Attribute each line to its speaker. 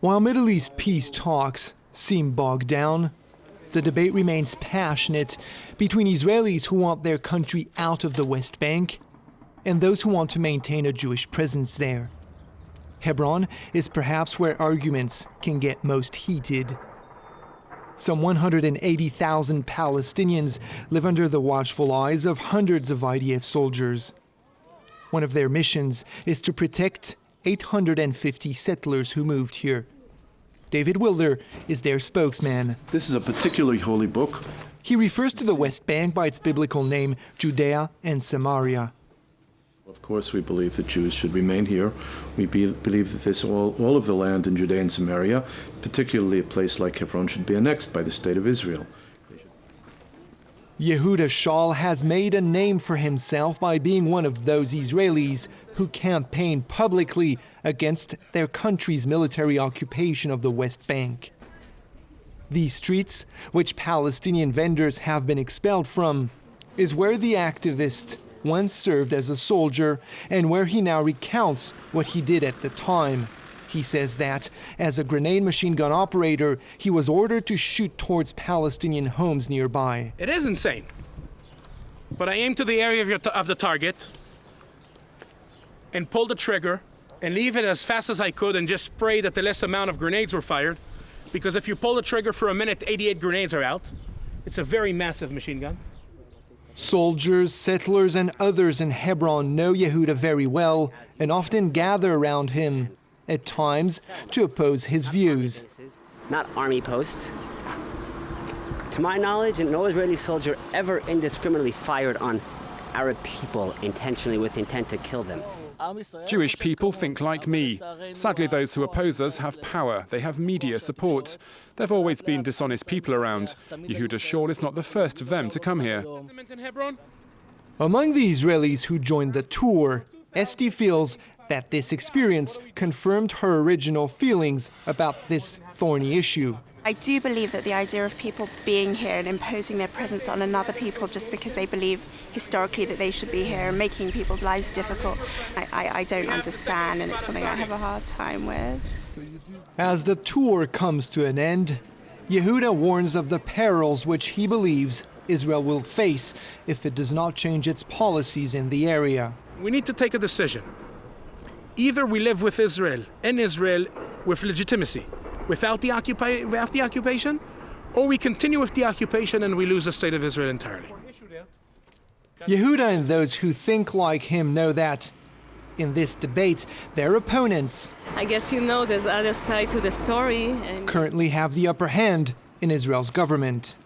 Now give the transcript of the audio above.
Speaker 1: While Middle East peace talks seem bogged down, the debate remains passionate between Israelis who want their country out of the West Bank and those who want to maintain a Jewish presence there. Hebron is perhaps where arguments can get most heated. Some 180,000 Palestinians live under the watchful eyes of hundreds of IDF soldiers. One of their missions is to protect 850 settlers who moved here. David Wilder is their spokesman.
Speaker 2: This is a particularly holy book.
Speaker 1: He refers to the West Bank by its biblical name, Judea and Samaria.
Speaker 2: Of course, we believe that Jews should remain here. We believe that all of the land in Judea and Samaria, particularly a place like Hebron, should be annexed by the State of Israel.
Speaker 1: Yehuda Shaul has made a name for himself by being one of those Israelis who campaign publicly against their country's military occupation of the West Bank. These streets, which Palestinian vendors have been expelled from, is where the activist once served as a soldier and where he now recounts what he did at the time. He says that, as a grenade machine gun operator, he was ordered to shoot towards Palestinian homes nearby.
Speaker 3: It is insane. But I aimed to the area of the target and pulled the trigger and leave it as fast as I could and just sprayed that the less amount of grenades were fired. Because if you pull the trigger for a minute, 88 grenades are out. It's a very massive machine gun.
Speaker 1: Soldiers, settlers, and others in Hebron know Yehuda very well and often gather around him, at times to oppose his views.
Speaker 4: Not army posts. To my knowledge, no Israeli soldier ever indiscriminately fired on Arab people intentionally with intent to kill them.
Speaker 5: Jewish people think like me. Sadly, those who oppose us have power. They have media support. There have always been dishonest people around. Yehuda Shaul is not the first of them to come here.
Speaker 1: Among the Israelis who joined the tour, Esti feels that this experience confirmed her original feelings about this thorny issue.
Speaker 6: I do believe that the idea of people being here and imposing their presence on another people just because they believe historically that they should be here and making people's lives difficult, I don't understand, and it's something I have a hard time with.
Speaker 1: As the tour comes to an end, Yehuda warns of the perils which he believes Israel will face if it does not change its policies in the area.
Speaker 3: We need to take a decision. Either we live with Israel, in Israel, with legitimacy, without the occupation, or we continue with the occupation and we lose the state of Israel entirely.
Speaker 1: Yehuda and those who think like him know that, in this debate, their opponents,
Speaker 7: I guess you know there's other side to the story, and
Speaker 1: currently have the upper hand in Israel's government.